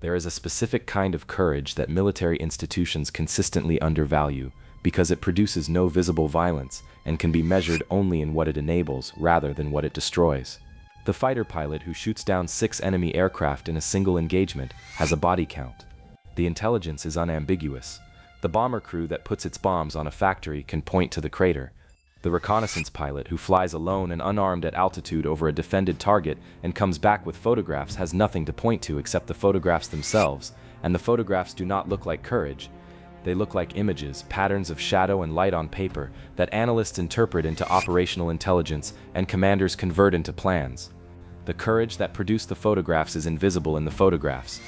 There is a specific kind of courage that military institutions consistently undervalue because it produces no visible violence and can be measured only in what it enables rather than what it destroys. The fighter pilot who shoots down 6 enemy aircraft in a single engagement has a body count. The intelligence is unambiguous. The bomber crew that puts its bombs on a factory can point to the crater. The reconnaissance pilot who flies alone and unarmed at altitude over a defended target and comes back with photographs has nothing to point to except the photographs themselves, and the photographs do not look like courage. They look like images, patterns of shadow and light on paper that analysts interpret into operational intelligence and commanders convert into plans. The courage that produced the photographs is invisible in the photographs.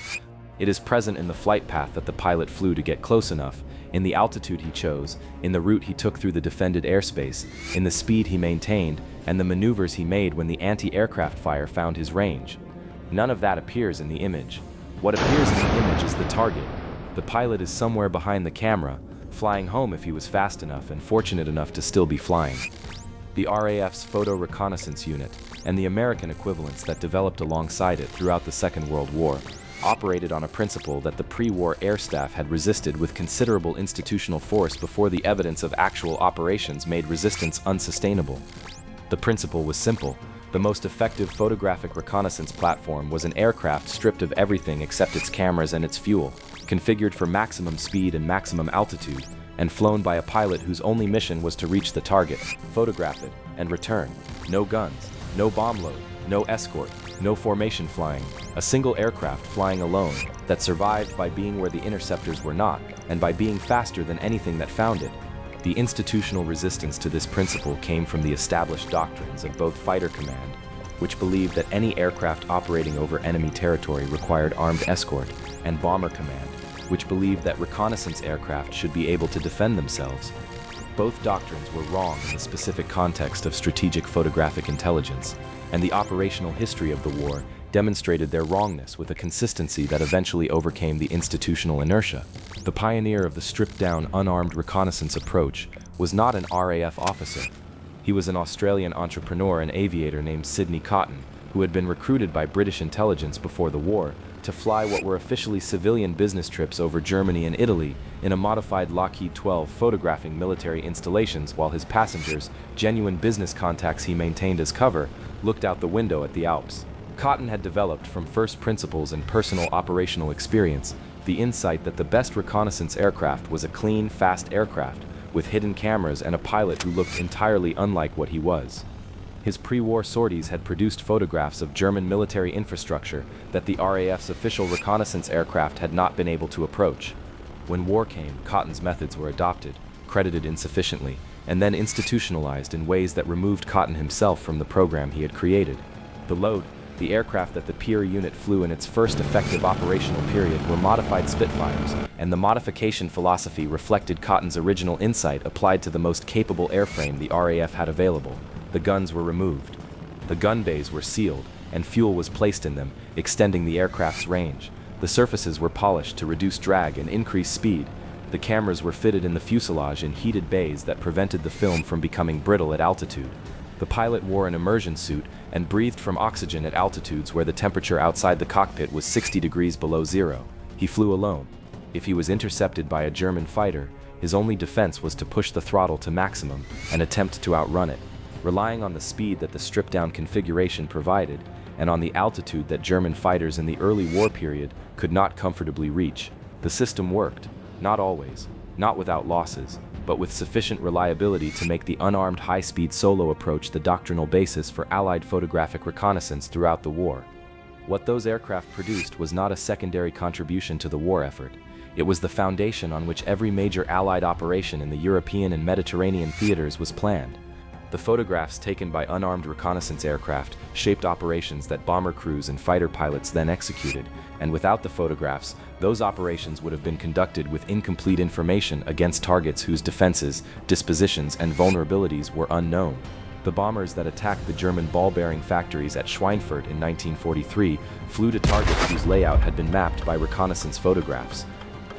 It is present in the flight path that the pilot flew to get close enough, in the altitude he chose, in the route he took through the defended airspace, in the speed he maintained, and the maneuvers he made when the anti-aircraft fire found his range. None of that appears in the image. What appears in the image is the target. The pilot is somewhere behind the camera, flying home if he was fast enough and fortunate enough to still be flying. The RAF's Photo Reconnaissance Unit, and the American equivalents that developed alongside it throughout the Second World War, operated on a principle that the pre-war air staff had resisted with considerable institutional force before the evidence of actual operations made resistance unsustainable. The principle was simple. The most effective photographic reconnaissance platform was an aircraft stripped of everything except its cameras and its fuel, configured for maximum speed and maximum altitude, and flown by a pilot whose only mission was to reach the target, photograph it, and return. No guns, no bomb load, no escort, no formation flying, a single aircraft flying alone that survived by being where the interceptors were not and by being faster than anything that found it. The institutional resistance to this principle came from the established doctrines of both Fighter Command, which believed that any aircraft operating over enemy territory required armed escort, and Bomber Command, which believed that reconnaissance aircraft should be able to defend themselves. Both doctrines were wrong in the specific context of strategic photographic intelligence, and the operational history of the war demonstrated their wrongness with a consistency that eventually overcame the institutional inertia. The pioneer of the stripped-down, unarmed reconnaissance approach was not an RAF officer. He was an Australian entrepreneur and aviator named Sidney, who had been recruited by British intelligence before the war to fly what were officially civilian business trips over Germany and Italy in a modified Lockheed 12 photographing military installations while his passengers, genuine business contacts he maintained as cover, looked out the window at the Alps. Cotton had developed from first principles and personal operational experience the insight that the best reconnaissance aircraft was a clean, fast aircraft with hidden cameras and a pilot who looked entirely unlike what he was. His pre-war sorties had produced photographs of German military infrastructure that the RAF's official reconnaissance aircraft had not been able to approach. When war came, Cotton's methods were adopted, credited insufficiently, and then institutionalized in ways that removed Cotton himself from the program he had created. The load, the aircraft that the Pier unit flew in its first effective operational period, were modified Spitfires, and the modification philosophy reflected Cotton's original insight applied to the most capable airframe the RAF had available. The guns were removed. The gun bays were sealed, and fuel was placed in them, extending the aircraft's range. The surfaces were polished to reduce drag and increase speed. The cameras were fitted in the fuselage in heated bays that prevented the film from becoming brittle at altitude. The pilot wore an immersion suit and breathed from oxygen at altitudes where the temperature outside the cockpit was 60 degrees below zero. He flew alone. If he was intercepted by a German fighter, his only defense was to push the throttle to maximum and attempt to outrun it, relying on the speed that the stripped-down configuration provided and on the altitude that German fighters in the early war period could not comfortably reach. The system worked, not always, not without losses, but with sufficient reliability to make the unarmed high-speed solo approach the doctrinal basis for Allied photographic reconnaissance throughout the war. What those aircraft produced was not a secondary contribution to the war effort. It was the foundation on which every major Allied operation in the European and Mediterranean theaters was planned. The photographs taken by unarmed reconnaissance aircraft shaped operations that bomber crews and fighter pilots then executed, and without the photographs, those operations would have been conducted with incomplete information against targets whose defenses, dispositions, and vulnerabilities were unknown. The bombers that attacked the German ball-bearing factories at Schweinfurt in 1943 flew to targets whose layout had been mapped by reconnaissance photographs.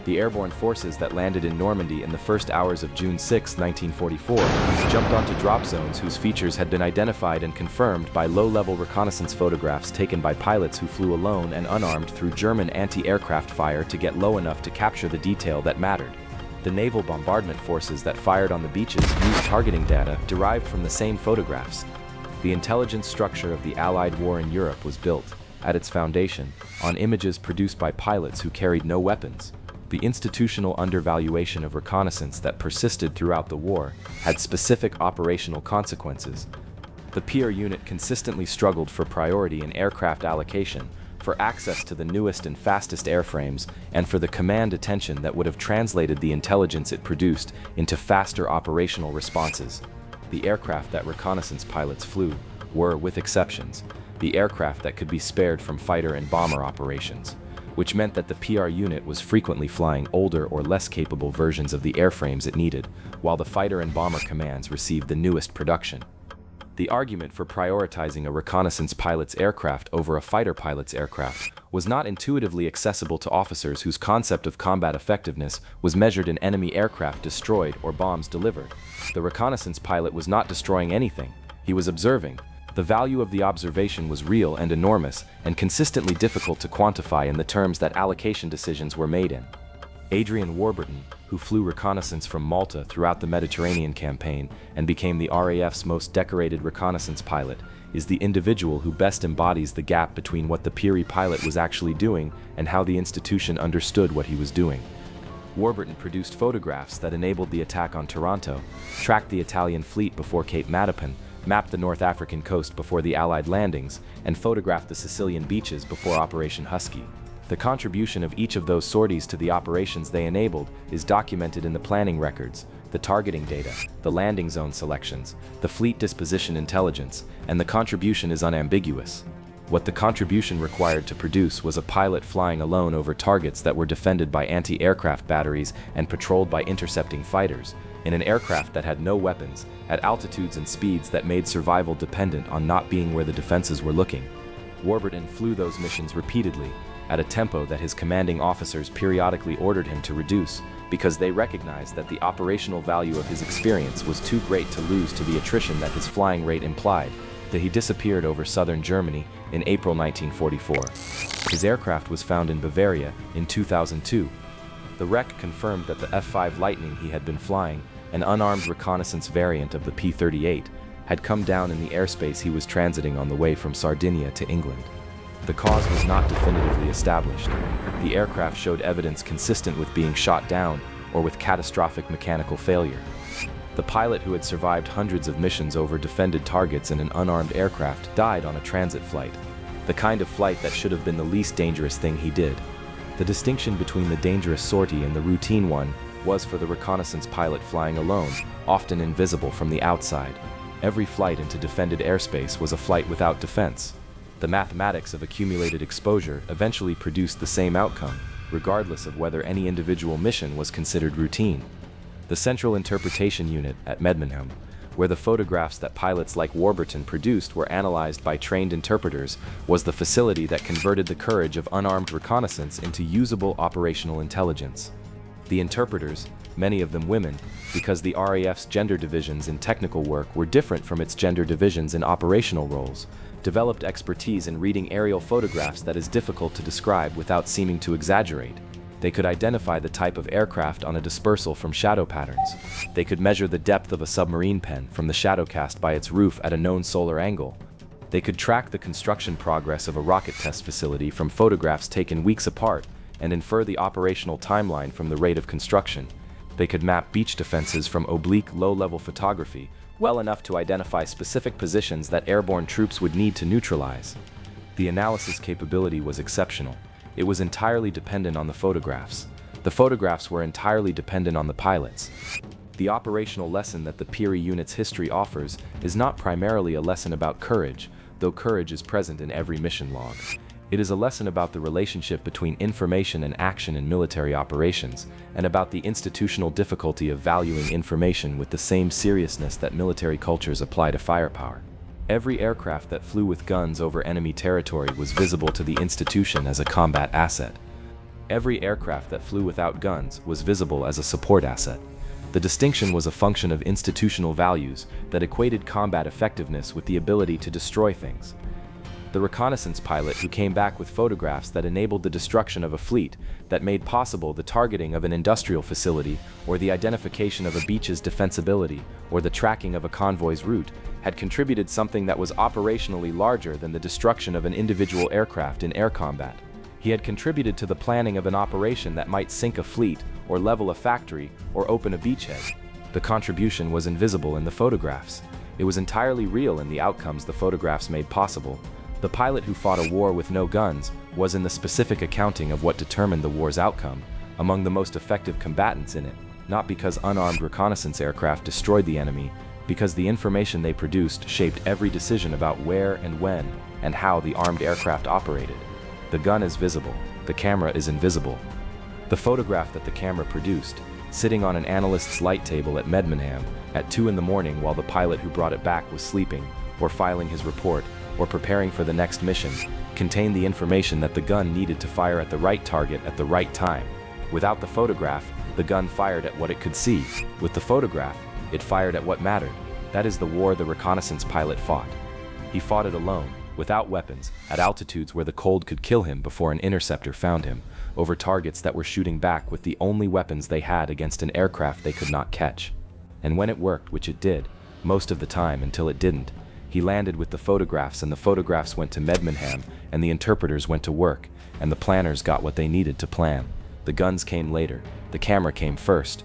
The airborne forces that landed in Normandy in the first hours of June 6, 1944, jumped onto drop zones whose features had been identified and confirmed by low-level reconnaissance photographs taken by pilots who flew alone and unarmed through German anti-aircraft fire to get low enough to capture the detail that mattered. The naval bombardment forces that fired on the beaches used targeting data derived from the same photographs. The intelligence structure of the Allied war in Europe was built, at its foundation, on images produced by pilots who carried no weapons. The institutional undervaluation of reconnaissance that persisted throughout the war had specific operational consequences. The PR unit consistently struggled for priority in aircraft allocation, for access to the newest and fastest airframes, and for the command attention that would have translated the intelligence it produced into faster operational responses. The aircraft that reconnaissance pilots flew were, with exceptions, the aircraft that could be spared from fighter and bomber operations, which meant that the PR unit was frequently flying older or less capable versions of the airframes it needed, while the fighter and bomber commands received the newest production. The argument for prioritizing a reconnaissance pilot's aircraft over a fighter pilot's aircraft was not intuitively accessible to officers whose concept of combat effectiveness was measured in enemy aircraft destroyed or bombs delivered. The reconnaissance pilot was not destroying anything, he was observing. The value of the observation was real and enormous, and consistently difficult to quantify in the terms that allocation decisions were made in. Adrian Warburton, who flew reconnaissance from Malta throughout the Mediterranean campaign and became the RAF's most decorated reconnaissance pilot, is the individual who best embodies the gap between what the Peary pilot was actually doing and how the institution understood what he was doing. Warburton produced photographs that enabled the attack on Taranto, tracked the Italian fleet before Cape Matapan, mapped the North African coast before the Allied landings, and photographed the Sicilian beaches before Operation Husky. The contribution of each of those sorties to the operations they enabled is documented in the planning records, the targeting data, the landing zone selections, the fleet disposition intelligence, and the contribution is unambiguous. What the contribution required to produce was a pilot flying alone over targets that were defended by anti-aircraft batteries and patrolled by intercepting fighters, in an aircraft that had no weapons, at altitudes and speeds that made survival dependent on not being where the defenses were looking. Warburton flew those missions repeatedly, at a tempo that his commanding officers periodically ordered him to reduce, because they recognized that the operational value of his experience was too great to lose to the attrition that his flying rate implied. That he disappeared over southern Germany in April 1944. His aircraft was found in Bavaria in 2002. The wreck confirmed that the F-5 Lightning he had been flying, an unarmed reconnaissance variant of the P-38, had come down in the airspace he was transiting on the way from Sardinia to England. The cause was not definitively established. The aircraft showed evidence consistent with being shot down or with catastrophic mechanical failure. The pilot, who had survived hundreds of missions over defended targets in an unarmed aircraft, died on a transit flight, the kind of flight that should have been the least dangerous thing he did. The distinction between the dangerous sortie and the routine one was for the reconnaissance pilot flying alone, often invisible from the outside. Every flight into defended airspace was a flight without defense. The mathematics of accumulated exposure eventually produced the same outcome, regardless of whether any individual mission was considered routine. The Central Interpretation Unit at Medmenham, where the photographs that pilots like Warburton produced were analyzed by trained interpreters, was the facility that converted the courage of unarmed reconnaissance into usable operational intelligence. The interpreters, many of them women, because the RAF's gender divisions in technical work were different from its gender divisions in operational roles, developed expertise in reading aerial photographs that is difficult to describe without seeming to exaggerate. They could identify the type of aircraft on a dispersal from shadow patterns. They could measure the depth of a submarine pen from the shadow cast by its roof at a known solar angle. They could track the construction progress of a rocket test facility from photographs taken weeks apart and infer the operational timeline from the rate of construction. They could map beach defenses from oblique, low-level photography well enough to identify specific positions that airborne troops would need to neutralize. The analysis capability was exceptional. It was entirely dependent on the photographs. The photographs were entirely dependent on the pilots. The operational lesson that the Peary unit's history offers is not primarily a lesson about courage, though courage is present in every mission log. It is a lesson about the relationship between information and action in military operations, and about the institutional difficulty of valuing information with the same seriousness that military cultures apply to firepower. Every aircraft that flew with guns over enemy territory was visible to the institution as a combat asset. Every aircraft that flew without guns was visible as a support asset. The distinction was a function of institutional values that equated combat effectiveness with the ability to destroy things. The reconnaissance pilot who came back with photographs that enabled the destruction of a fleet, that made possible the targeting of an industrial facility, or the identification of a beach's defensibility, or the tracking of a convoy's route, had contributed something that was operationally larger than the destruction of an individual aircraft in air combat. He had contributed to the planning of an operation that might sink a fleet, or level a factory, or open a beachhead. The contribution was invisible in the photographs. It was entirely real in the outcomes the photographs made possible. The pilot who fought a war with no guns was in the specific accounting of what determined the war's outcome, among the most effective combatants in it, not because unarmed reconnaissance aircraft destroyed the enemy, because the information they produced shaped every decision about where and when and how the armed aircraft operated. The gun is visible, the camera is invisible. The photograph that the camera produced, sitting on an analyst's light table at Medmenham at 2 in the morning while the pilot who brought it back was sleeping, or filing his report, or preparing for the next mission, contained the information that the gun needed to fire at the right target at the right time. Without the photograph, the gun fired at what it could see. With the photograph, it fired at what mattered. That is the war the reconnaissance pilot fought. He fought it alone, without weapons, at altitudes where the cold could kill him before an interceptor found him, over targets that were shooting back with the only weapons they had against an aircraft they could not catch. And when it worked, which it did, most of the time until it didn't, he landed with the photographs, and the photographs went to Medmenham, and the interpreters went to work, and the planners got what they needed to plan. The guns came later, the camera came first,